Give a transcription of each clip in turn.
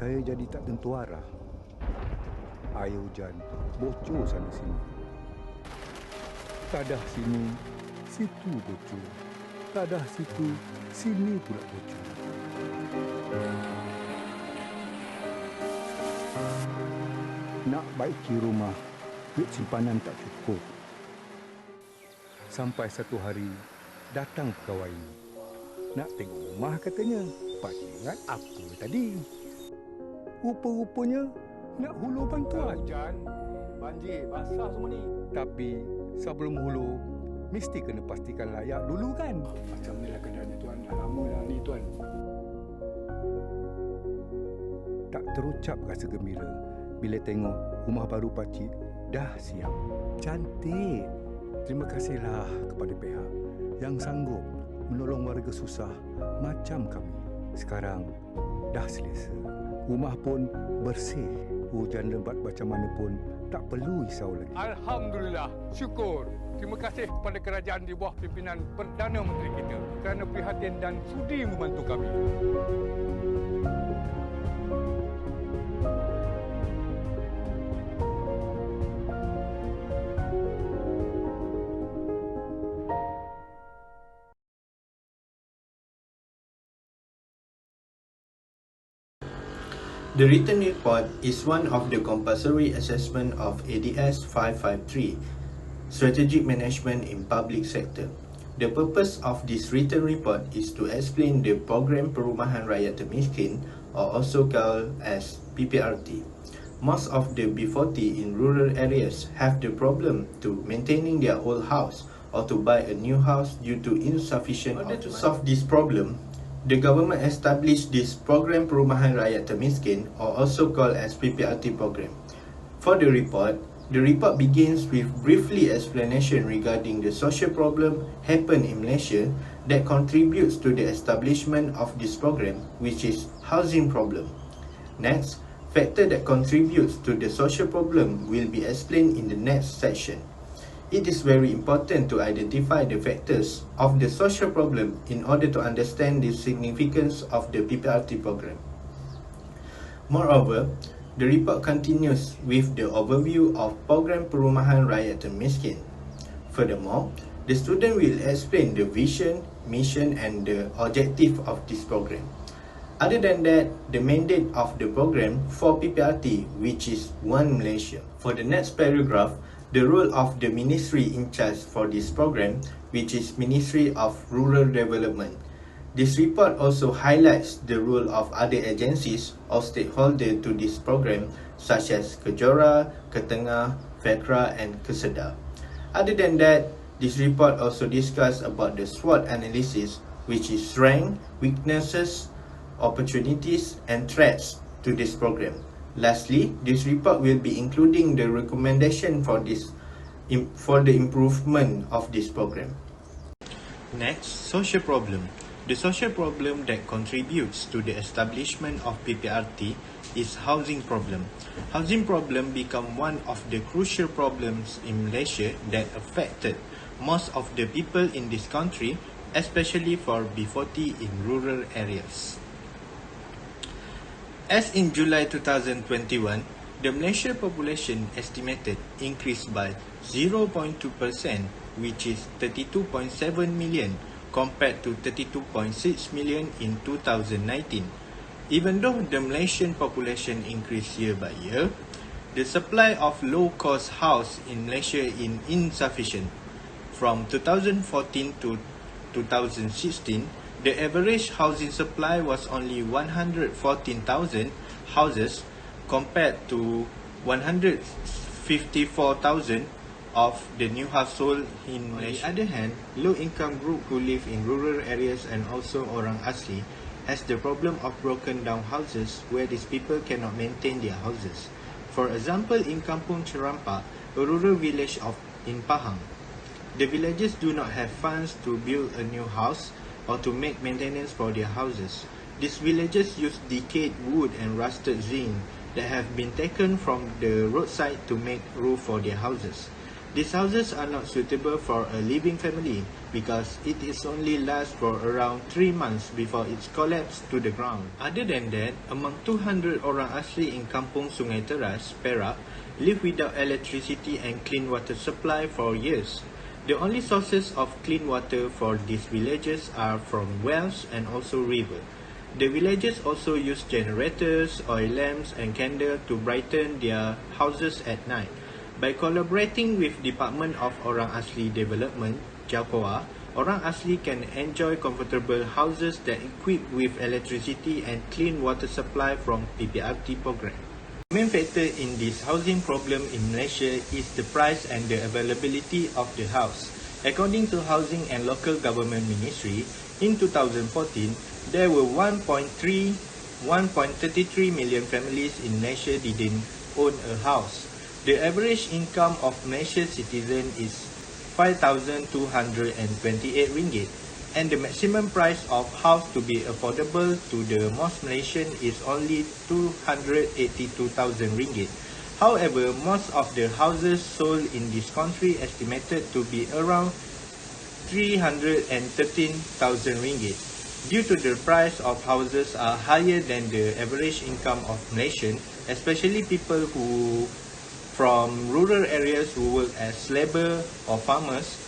saya jadi tak tentu arah. Air hujan bocor sana sini. Tadah sini, situ bocor. Tadah situ, sini pula bocor. Nak baiki rumah, duit simpanan tak cukup. Sampai satu hari, datang pegawai ini. Nak tengok rumah katanya. Pakcik ingat apa tadi? Rupa-rupanya nak hulur bantuan. Hujan, banjir, basah semua ni. Tapi sebelum hulur, mesti kena pastikan layak dulu kan? Macam ni lah keadaannya tuan. Dah lama dah ni tuan. Tak terucap rasa gembira bila tengok rumah baru pakcik dah siap. Cantik. Terima kasihlah kepada pihak yang sanggup menolong warga susah macam kami. Sekarang dah selesa. Rumah pun bersih. Hujan lebat macam mana pun tak perlu risau lagi. Alhamdulillah, syukur. Terima kasih kepada kerajaan di bawah pimpinan Perdana Menteri kita kerana prihatin dan sudi membantu kami. The written report is one of the compulsory assessment of ADS 553, Strategic Management in Public Sector. The purpose of this written report is to explain the Program Perumahan Rakyat Termiskin, or also called as PPRT. Most of the B40 in rural areas have the problem to maintaining their old house or to buy a new house due to insufficient. In order to solve this problem, the government established this Program Perumahan Rakyat Termiskin, or also called as PPRT program. For the report begins with briefly explanation regarding the social problem happened in Malaysia that contributes to the establishment of this program, which is housing problem. Next, factor that contributes to the social problem will be explained in the next section. It is very important to identify the factors of the social problem in order to understand the significance of the PPRT program. Moreover, the report continues with the overview of Program Perumahan Rakyat Termiskin. Furthermore, the student will explain the vision, mission and the objective of this program. Other than that, the mandate of the program for PPRT, which is One Malaysia. For the next paragraph, the role of the ministry in charge for this program, which is Ministry of Rural Development. This report also highlights the role of other agencies or stakeholders to this program, such as Kejora, Ketengah, FECRA and Kesedah. Other than that, this report also discusses about the SWOT analysis, which is strengths, weaknesses, opportunities and threats to this program. Lastly, this report will be including the recommendation for the improvement of this program. Next, social problem. The social problem that contributes to the establishment of PPRT is housing problem. Housing problem become one of the crucial problems in Malaysia that affected most of the people in this country, especially for B40 in rural areas. As in July 2021, the Malaysian population estimated increased by 0.2%, which is 32.7 million compared to 32.6 million in 2019. Even though the Malaysian population increased year by year, the supply of low-cost house in Malaysia is insufficient. From 2014 to 2016, the average housing supply was only 114,000 houses compared to 154,000 of the new household in Malaysia. On the other hand, low-income group who live in rural areas and also orang asli has the problem of broken down houses where these people cannot maintain their houses. For example, in Kampung Cerampak, a rural village in Pahang, the villagers do not have funds to build a new house or to make maintenance for their houses. These villagers use decayed wood and rusted zinc that have been taken from the roadside to make roof for their houses. These houses are not suitable for a living family because it is only lasts for around 3 months before it's collapsed to the ground. Other than that, among 200 orang asli in Kampung Sungai Teras, Perak, live without electricity and clean water supply for years. The only sources of clean water for these villages are from wells and also river. The villagers also use generators, oil lamps and candles to brighten their houses at night. By collaborating with Department of Orang Asli Development, JAPOA, Orang Asli can enjoy comfortable houses that equipped with electricity and clean water supply from PPRT program. The main factor in this housing problem in Malaysia is the price and the availability of the house. According to Housing and Local Government Ministry, in 2014, there were 1.33 million families in Malaysia didn't own a house. The average income of Malaysian citizen is RM5,228, and the maximum price of house to be affordable to the most Malaysian is only RM282,000. However, most of the houses sold in this country estimated to be around RM313,000. Due to the price of houses are higher than the average income of Malaysian, especially people who from rural areas who work as labor or farmers,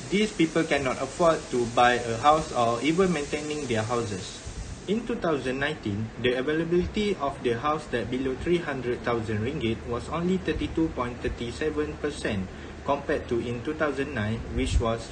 these people cannot afford to buy a house or even maintaining their houses. In 2019, the availability of the house that below RM300,000 was only 32.37% compared to in 2009, which was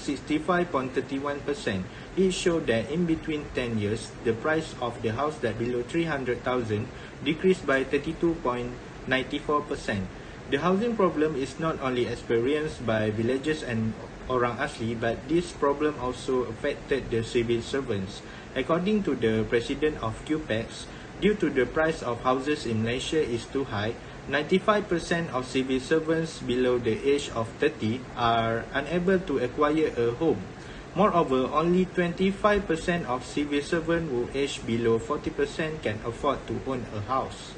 65.31%. It showed that in between 10 years, the price of the house that below 300,000 decreased by 32.94%. The housing problem is not only experienced by villagers and Orang Asli, but this problem also affected the civil servants. According to the president of QPEX, due to the price of houses in Malaysia is too high, 95% of civil servants below the age of 30 are unable to acquire a home. Moreover, only 25% of civil servants who age below 40% can afford to own a house.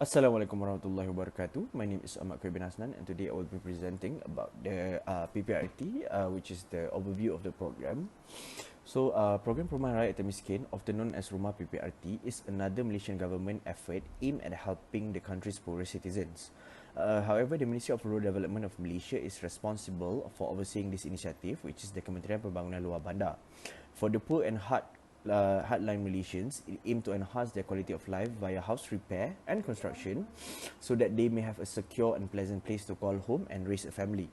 Assalamualaikum warahmatullahi wabarakatuh. My name is Ahmad Khoy bin Hasnan, and today I will be presenting about the PPRT, which is the overview of the program. So, Program Perumahan Rakyat Termiskin, often known as Rumah PPRT, is another Malaysian government effort aimed at helping the country's poorest citizens. However, the Ministry of Rural Development of Malaysia is responsible for overseeing this initiative, which is the Kementerian Pembangunan Luar Bandar. For the poor and hardline Malaysians, it aims to enhance their quality of life via house repair and construction so that they may have a secure and pleasant place to call home and raise a family.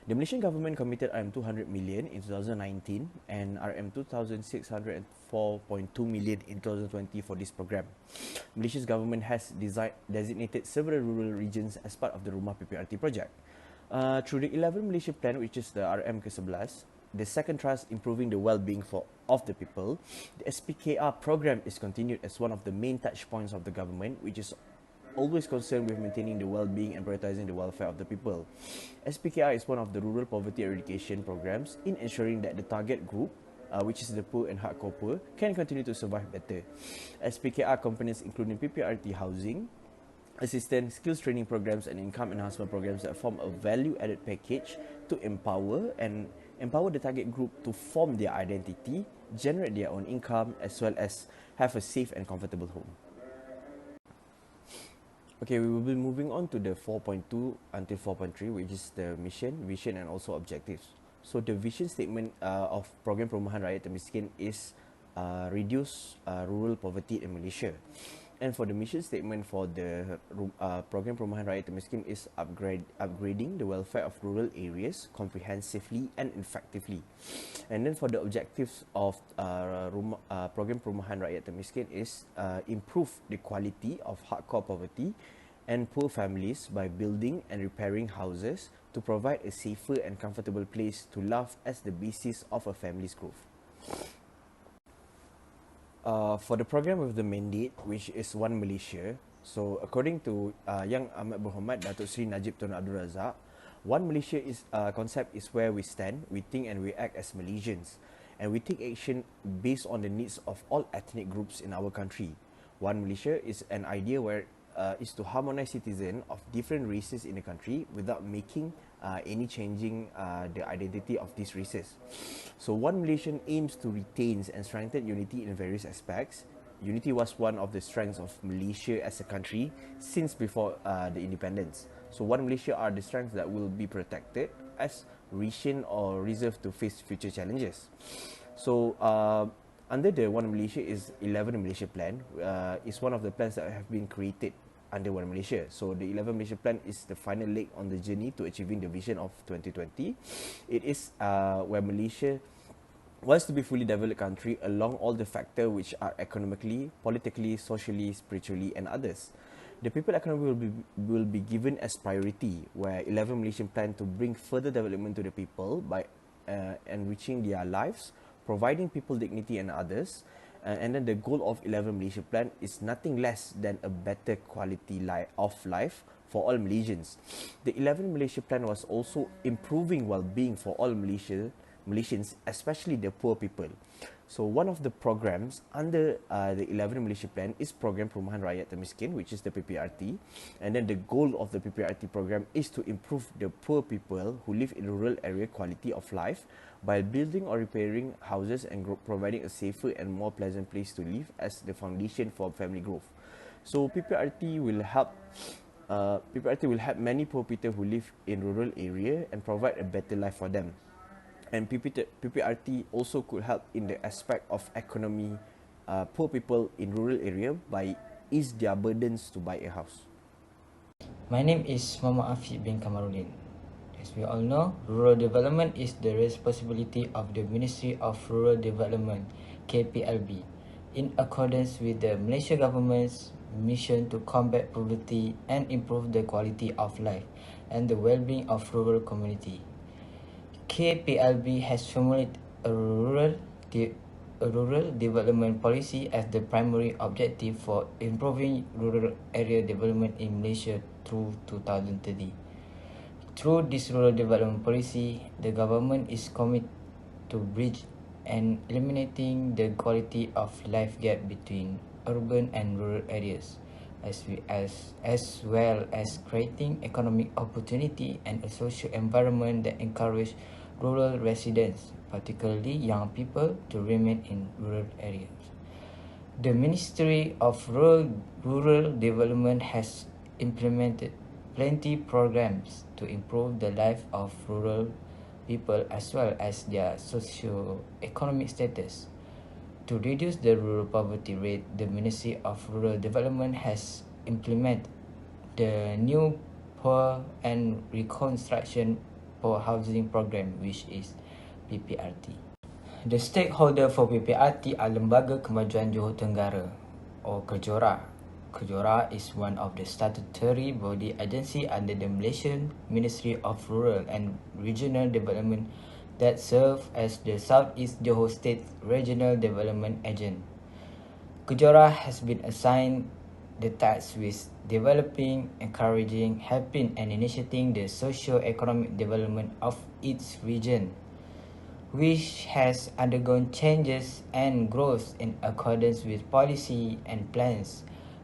The Malaysian government committed RM200 million in 2019 and RM2,604.2 million in 2020 for this program. Malaysia's government has designated several rural regions as part of the Rumah PPRT project. Through the 11 Malaysia Plan, which is the RM ke-11, the second thrust improving the well-being of the people, the SPKR program is continued as one of the main touch points of the government, which is always concerned with maintaining the well-being and prioritizing the welfare of the people. SPKR is one of the rural poverty eradication programs in ensuring that the target group, which is the poor and hardcore poor, can continue to survive better. SPKR components including PPRT housing, assistance, skills training programs and income enhancement programs that form a value-added package to empower the target group to form their identity, generate their own income, as well as have a safe and comfortable home. Okay, we will be moving on to the 4.2 until 4.3, which is the mission, vision and also objectives. So the vision statement of Program Perumahan Rakyat Termiskin is reduce rural poverty in Malaysia. And for the mission statement for the Program Perumahan Rakyat Termiskin is upgrading the welfare of rural areas comprehensively and effectively. And then for the objectives of Program Perumahan Rakyat Termiskin is improve the quality of hardcore poverty and poor families by building and repairing houses to provide a safer and comfortable place to live as the basis of a family's growth. For the program with the mandate, which is One Malaysia, so according to Yang Amat Berhormat Datuk Seri Najib Tun Abdul Razak, One Malaysia is concept is where we stand, we think and we act as Malaysians, and we take action based on the needs of all ethnic groups in our country. One Malaysia is an idea where is to harmonize citizens of different races in the country without making any changing the identity of these races. So One Malaysia aims to retain and strengthen unity in various aspects. Unity was one of the strengths of Malaysia as a country since before the independence. So One Malaysia are the strengths that will be protected as retained or reserved to face future challenges. So under the One Malaysia is 11 Malaysia plan. Is one of the plans that have been created under One Malaysia. So the 11 Malaysia plan is the final leg on the journey to achieving the vision of 2020. It is where Malaysia wants to be fully developed country along all the factors which are economically, politically, socially, spiritually and others. The people economy will be given as priority, where 11 Malaysian plan to bring further development to the people by enriching their lives, providing people dignity and others. And then the goal of 11 Malaysia plan is nothing less than a better quality of life for all Malaysians. The 11 Malaysia plan was also improving well-being for all Malaysians, especially the poor people. So one of the programs under the 11 Malaysia plan is Program Perumahan Rakyat Termiskin, which is the PPRT. And then the goal of the PPRT program is to improve the poor people who live in rural area quality of life by building or repairing houses and providing a safer and more pleasant place to live as the foundation for family growth. So PPRT will help many poor people who live in rural area and provide a better life for them. And PPRT also could help in the aspect of economy, poor people in rural area by ease their burdens to buy a house. My name is Muhammad Afiq bin Kamarudin. As we all know, rural development is the responsibility of the Ministry of Rural Development, KPLB, in accordance with the Malaysia government's mission to combat poverty and improve the quality of life and the well-being of rural community. KPLB has formulated a rural development policy as the primary objective for improving rural area development in Malaysia through 2030. Through this rural development policy, the government is committed to bridge and eliminating the quality of life gap between urban and rural areas, as well as creating economic opportunity and a social environment that encourage rural residents, particularly young people, to remain in rural areas. The Ministry of Rural Development has implemented plenty programs to improve the life of rural people as well as their socio-economic status. To reduce the rural poverty rate, the Ministry of Rural Development has implemented the new Poor and Reconstruction for Housing Program, which is PPRT. The stakeholder for PPRT are Lembaga Kemajuan Johor Tenggara or KEJORA. KEJORA is one of the statutory body agency under the Malaysian Ministry of Rural and Regional Development that serve as the Southeast Johor State Regional Development Agent. KEJORA has been assigned the task with developing, encouraging, helping and initiating the socio-economic development of its region, which has undergone changes and growth in accordance with policy and plans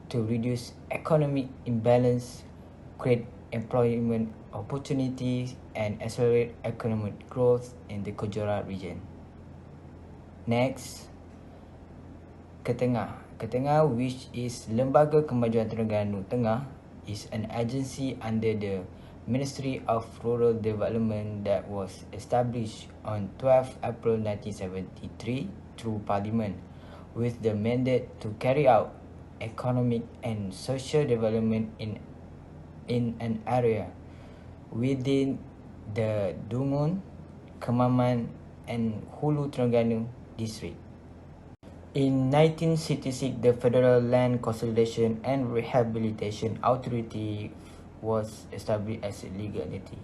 to reduce economic imbalance, create employment opportunities and accelerate economic growth in the KEJORA region. Next, Ketengah, which is Lembaga Kemajuan Terengganu Tengah, is an agency under the Ministry of Rural Development that was established on 12 April 1973 through Parliament with the mandate to carry out economic and social development in an area within the Dungun, Kemaman and Hulu Terengganu district. In 1966, the Federal Land Consolidation and Rehabilitation Authority was established as a legal entity.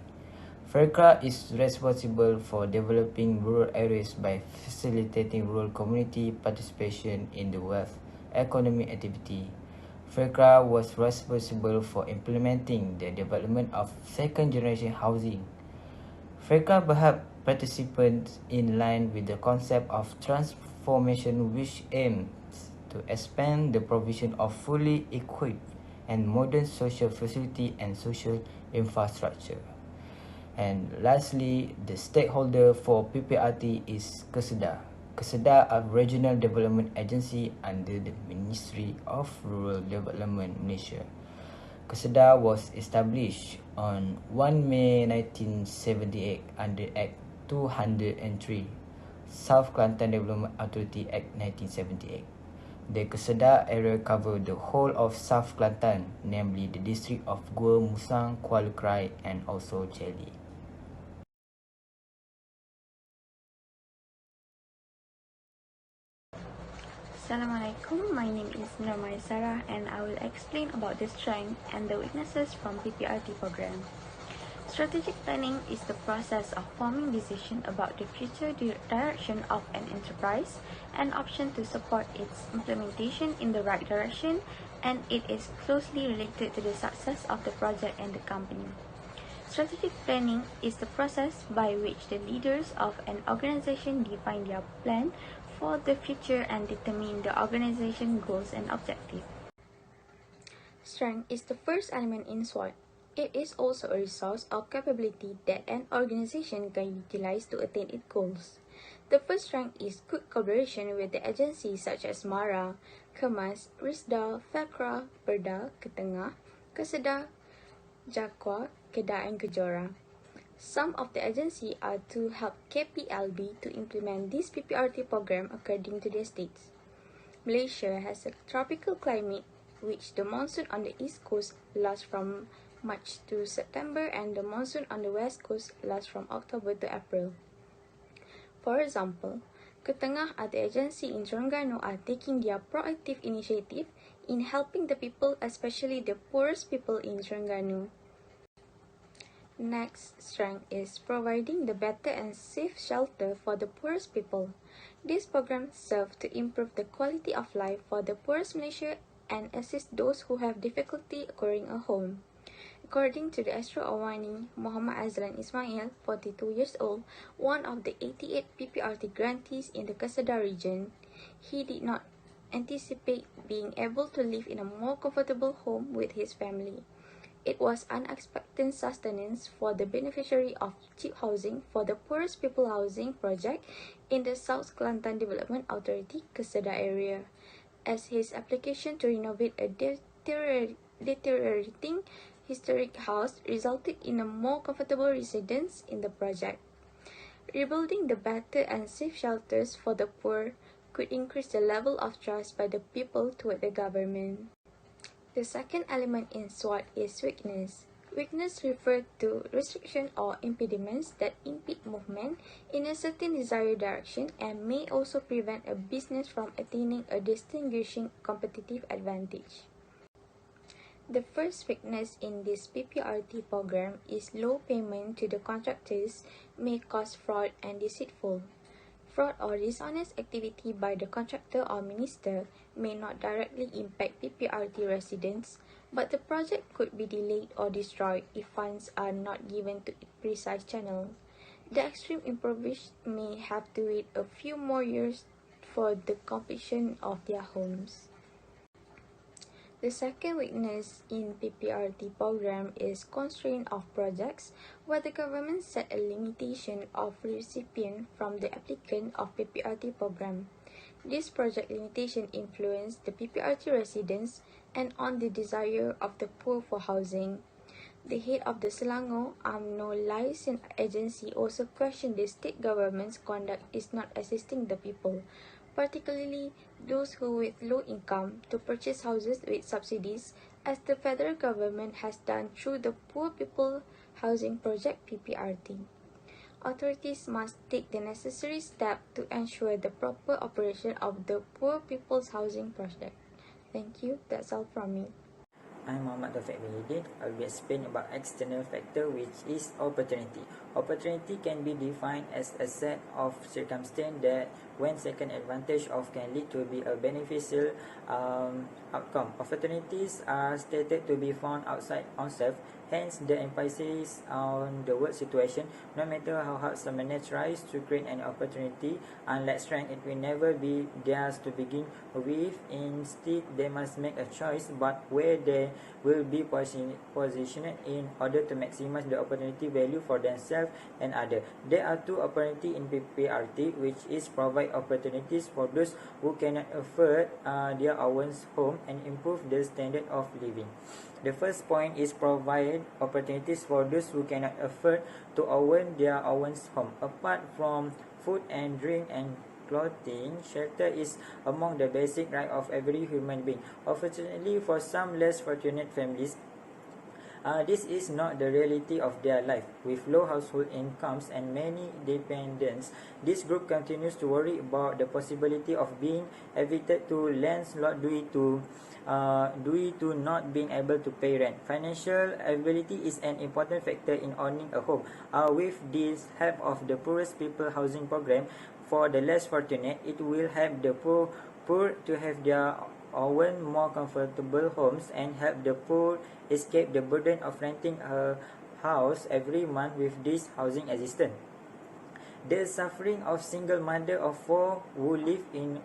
FERCRA is responsible for developing rural areas by facilitating rural community participation in the wealth economic activity. FERCRA was responsible for implementing the development of second-generation housing. FERCRA helped participants in line with the concept of transformation, which aims to expand the provision of fully equipped and modern social facility and social infrastructure. And lastly, the stakeholder for PPRT is Kesedah. Kesedah, a regional development agency under the Ministry of Rural Development Malaysia. Kesedah was established on 1 May 1978 under Act 203, South Kelantan Development Authority Act 1978. The Kesedah area covered the whole of South Kelantan, namely the district of Gua Musang, Kuala Krai and also Jelly. Assalamualaikum, my name is Nurmai Sarah and I will explain about the strength and the weaknesses from PPRT program. Strategic planning is the process of forming decision about the future direction of an enterprise and option to support its implementation in the right direction, and it is closely related to the success of the project and the company. Strategic planning is the process by which the leaders of an organization define their plan for the future and determine the organization goals and objectives. Strength is the first element in SWOT. It is also a resource or capability that an organization can utilize to attain its goals. The first strength is good collaboration with the agencies such as MARA, KEMAS, RISDA, FELCRA, PERDA, Ketengah, Kesedah, JAKWA, Kedah and Kejora. Some of the agencies are to help KPLB to implement this PPRT program according to their states. Malaysia has a tropical climate, which the monsoon on the east coast lasts from March to September and the monsoon on the west coast lasts from October to April. For example, Ketengah are the agency in Terengganu are taking their proactive initiative in helping the people, especially the poorest people in Terengganu. Next strength is providing the better and safe shelter for the poorest people. This program serves to improve the quality of life for the poorest Malaysia and assist those who have difficulty acquiring a home. According to the Astro Awani, Muhammad Azlan Ismail, 42 years old, one of the 88 PPRT grantees in the Kesedah region, he did not anticipate being able to live in a more comfortable home with his family. It was unexpected sustenance for the beneficiary of cheap housing for the poorest people housing project in the South Kelantan Development Authority Kesedah area, as his application to renovate a deteriorating historic house resulted in a more comfortable residence in the project. Rebuilding the better and safe shelters for the poor could increase the level of trust by the people toward the government. The second element in SWOT is weakness. Weakness refers to restriction or impediments that impede movement in a certain desired direction and may also prevent a business from attaining a distinguishing competitive advantage. The first weakness in this PPRT program is low payment to the contractors may cause fraud and deceitful. Fraud or dishonest activity by the contractor or minister may not directly impact PPRT residents, but the project could be delayed or destroyed if funds are not given to its precise channel. The extreme impoverished may have to wait a few more years for the completion of their homes. The second weakness in PPRT program is constraint of projects, where the government set a limitation of recipient from the applicant of PPRT program. This project limitation influenced the PPRT residents and on the desire of the poor for housing. The head of the Selangor UMNO licensed agency also questioned the state government's conduct is not assisting the people, particularly those who with low income, to purchase houses with subsidies, as the federal government has done through the Poor People Housing Project PPRT. Authorities must take the necessary steps to ensure the proper operation of the Poor People's Housing Project. Thank you. That's all from me. I'm Muhammad Taufik Wahidin. I will explain about external factor, which is opportunity. Opportunity can be defined as a set of circumstances that, when taken advantage of, can lead to be a beneficial outcome. Opportunities are stated to be found outside oneself. Hence, the emphasis on the word situation. No matter how hard someone tries to create an opportunity, unlike strength, it will never be theirs to begin with. Instead, they must make a choice, but where they will be positioned in order to maximize the opportunity value for themselves and others. There are two opportunities in PPRT, which is provide opportunities for those who cannot afford their own home and improve the standard of living. The first point is provide opportunities for those who cannot afford to own their own home. Apart from food and drink and clothing, shelter is among the basic rights of every human being. Unfortunately, for some less fortunate families, this is not the reality of their life. With low household incomes and many dependents, this group continues to worry about the possibility of being evicted to landlord due to not being able to pay rent. Financial ability is an important factor in owning a home. With this help of the Poorest People Housing Program, for the less fortunate, it will help the poor to have their own more comfortable homes and help the poor escape the burden of renting a house every month with this housing assistance. The suffering of single mother of 4 who live in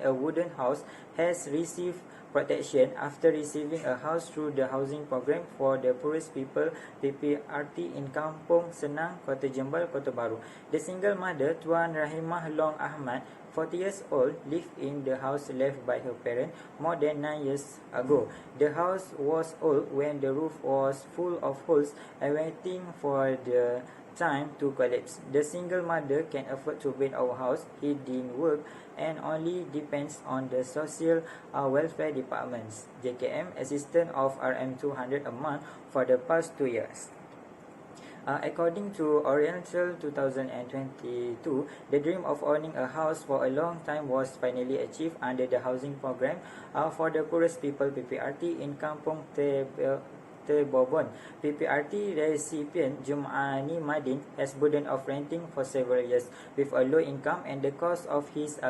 a wooden house has received protection after receiving a house through the housing program for the poorest people, PPRT, in Kampung Senang, Kota Jembal, Kota Baru. The single mother, Tuan Rahimah Long Ahmad, 40 years old, lived in the house left by her parents more than 9 years ago. The house was old when the roof was full of holes and waiting for the time to collapse. The single mother can afford to build our house. He didn't work and only depends on the social welfare department's JKM assistance of RM200 a month for the past 2 years. According to Oriental 2022, the dream of owning a house for a long time was finally achieved under the housing program for the poorest people, PPRT, in Kampung Tebobon. PPRT recipient Jum'ani Madin has burden of renting for several years with a low income, and the cost of his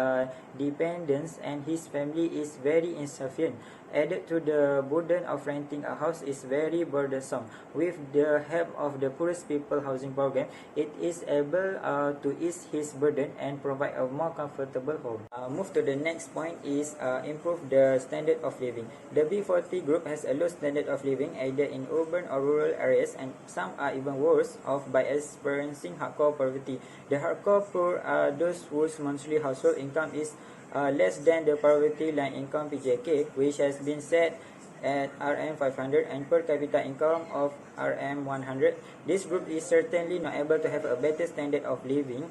dependence and his family is very insufficient. Added to the burden of renting a house is very burdensome. With the help of the Poorest People Housing Program, it is able to ease his burden and provide a more comfortable home. Move to the next point is improve the standard of living. The B40 group has a low standard of living either in urban or rural areas, and some are even worse off by experiencing hardcore poverty. The hardcore poor are those whose monthly household income is less than the poverty line income PJK, which has been set at RM500 and per capita income of RM100. This group is certainly not able to have a better standard of living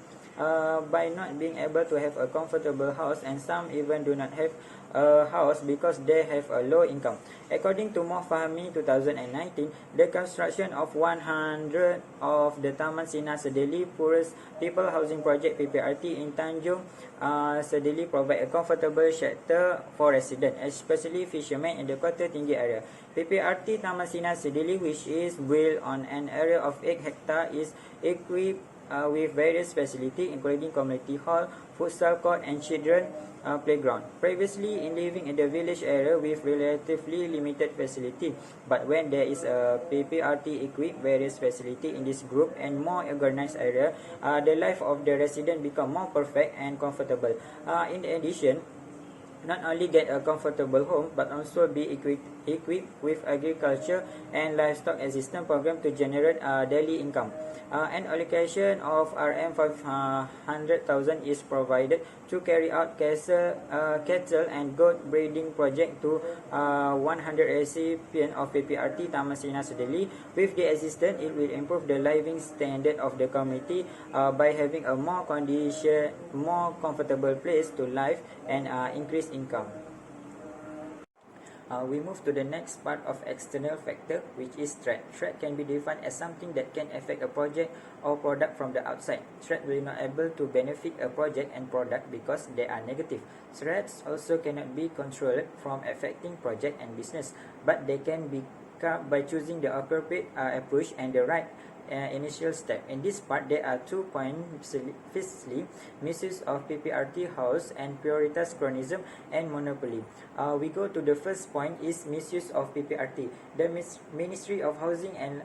by not being able to have a comfortable house, and some even do not have a house because they have a low income. According to Mohfahmi 2019, the construction of 100 of the Taman Sinar Sedeli Poorest People Housing Project PPRT in Tanjung Sedeli provide a comfortable shelter for residents, especially fishermen in the Kota Tinggi area. PPRT Taman Sinar Sedeli, which is built on an area of 8 hectares, is equipped with various facilities including community hall, futsal court and children playground. Previously in living in the village area with relatively limited facility, but when there is a PPRT equipped various facility in this group and more organized area, the life of the resident become more perfect and comfortable. In addition, not only get a comfortable home but also be equipped with agriculture and livestock assistance program to generate daily income. An allocation of RM500,000 is provided to carry out cattle and goat breeding project to 100 recipients of PPRT Taman Sinar Sedeli. With the assistance, it will improve the living standard of the community by having a more comfortable place to live and increase income. We move to the next part of external factor, which is threat. Threat can be defined as something that can affect a project or product from the outside. Threat will not able to benefit a project and product because they are negative. Threats also cannot be controlled from affecting project and business, but they can be by choosing the appropriate approach and the right initial step. In this part, there are 2 points. Firstly, misuse of PPRT house and prioritas chronism and monopoly. We go to the first point is misuse of PPRT. The Ministry of Housing and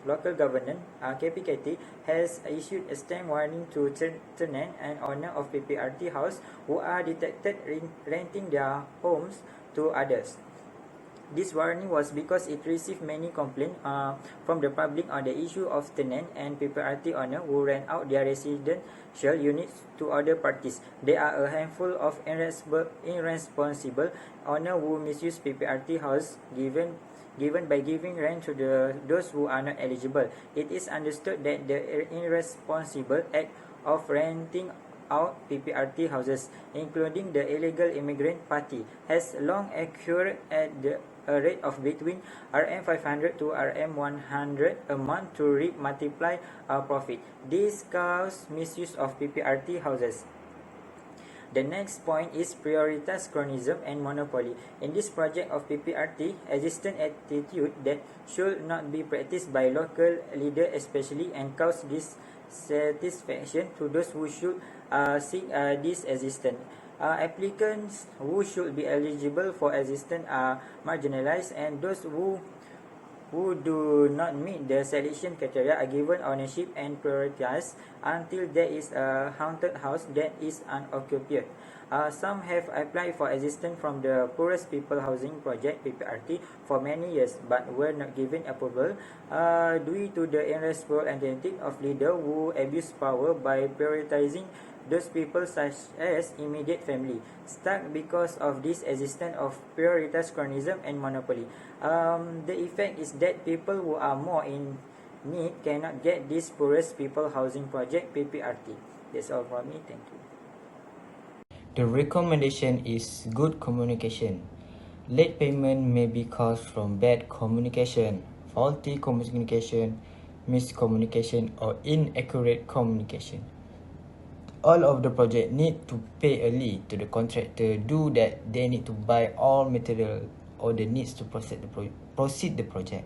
Local Governance (KPKT) has issued a stand warning to tenant and owner of PPRT house who are detected renting their homes to others. This warning was because it received many complaints from the public on the issue of tenant and PPRT owner who rent out their residential units to other parties. There are a handful of irresponsible owner who misuse PPRT house given by giving rent to those who are not eligible. It is understood that the irresponsible act of renting out PPRT houses, including the illegal immigrant party, has long occurred at a rate of between RM500 to RM100 a month to reap multiply profit. This causes misuse of PPRT houses. The next point is prioritas chronism and monopoly. In this project of PPRT, existent attitude that should not be practiced by local leaders especially and cause dissatisfaction to those who should seek this assistance. Applicants who should be eligible for assistance are marginalized, and those who do not meet the selection criteria are given ownership and prioritized until there is a haunted house that is unoccupied. Some have applied for assistance from the Poorest People Housing Project (PPRT) for many years, but were not given approval due to the irresponsible attitude of leaders who abuse power by prioritizing those people such as immediate family, stuck because of this existence of prioritas chronism and monopoly. The effect is that people who are more in need cannot get this Poorest People Housing Project (PPRT). That's all from me. Thank you. The recommendation is good communication. Late payment may be caused from bad communication, faulty communication, miscommunication, or inaccurate communication. All of the project need to pay early to the contractor. Do that, they need to buy all material or the needs to proceed the project.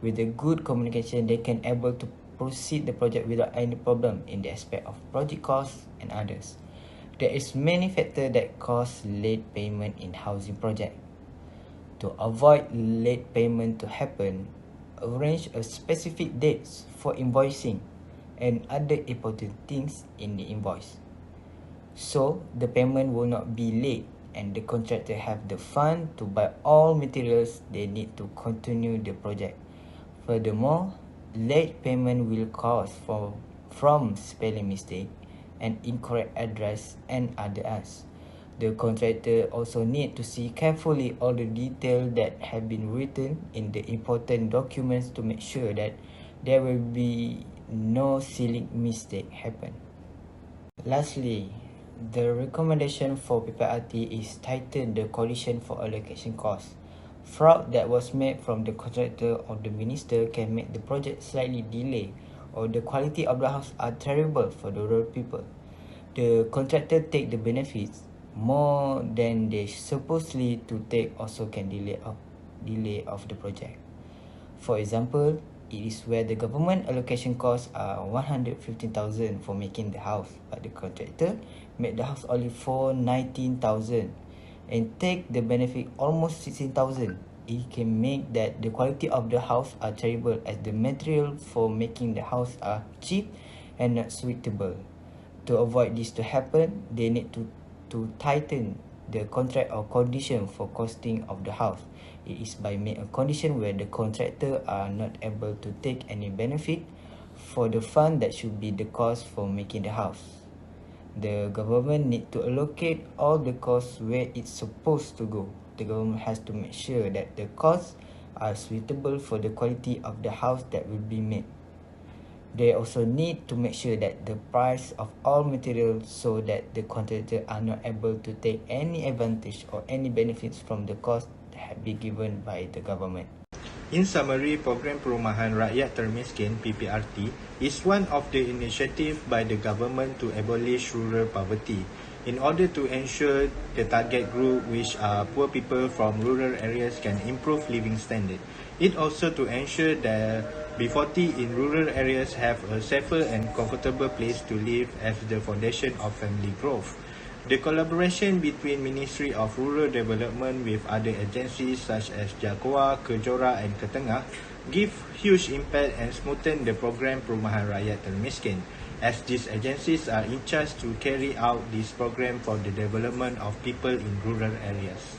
With a good communication, they can able to proceed the project without any problem in the aspect of project costs and others. There is many factors that cause late payment in housing project. To avoid late payment to happen, arrange a specific dates for invoicing and other important things in the invoice, so the payment will not be late and the contractor have the fund to buy all materials they need to continue the project. Furthermore, late payment will cause from spelling mistake and incorrect address and others. The contractor also need to see carefully all the details that have been written in the important documents to make sure that there will be no silly mistake happen. Lastly, the recommendation for PPRT is tighten the condition for allocation costs. Fraud that was made from the contractor or the minister can make the project slightly delay, or the quality of the house are terrible for the rural people. The contractor take the benefits more than they supposedly to take, also can delay of the project. For example, it is where the government allocation costs are 115,000 for making the house, but the contractor made the house only for 19,000 and take the benefit almost 16,000. It can make that the quality of the house are terrible, as the material for making the house are cheap and not suitable. To avoid this to happen, they need to tighten the contract or condition for costing of the house. It is by make a condition where the contractor are not able to take any benefit for the fund that should be the cost for making the house. The government need to allocate all the costs where it's supposed to go. The government has to make sure that the costs are suitable for the quality of the house that will be made. They also need to make sure that the price of all materials, so that the contractor are not able to take any advantage or any benefits from the cost that have been given by the government. In summary, Program Perumahan Rakyat Termiskin (PPRT) is one of the initiatives by the government to abolish rural poverty in order to ensure the target group, which are poor people from rural areas, can improve living standard. It also to ensure that B40 in rural areas have a safer and comfortable place to live as the foundation of family growth. The collaboration between Ministry of Rural Development with other agencies such as Jaguar, Kejora and Ketengah give huge impact and smoothen the program Perumahan Rakyat Termiskin, as these agencies are in charge to carry out this program for the development of people in rural areas.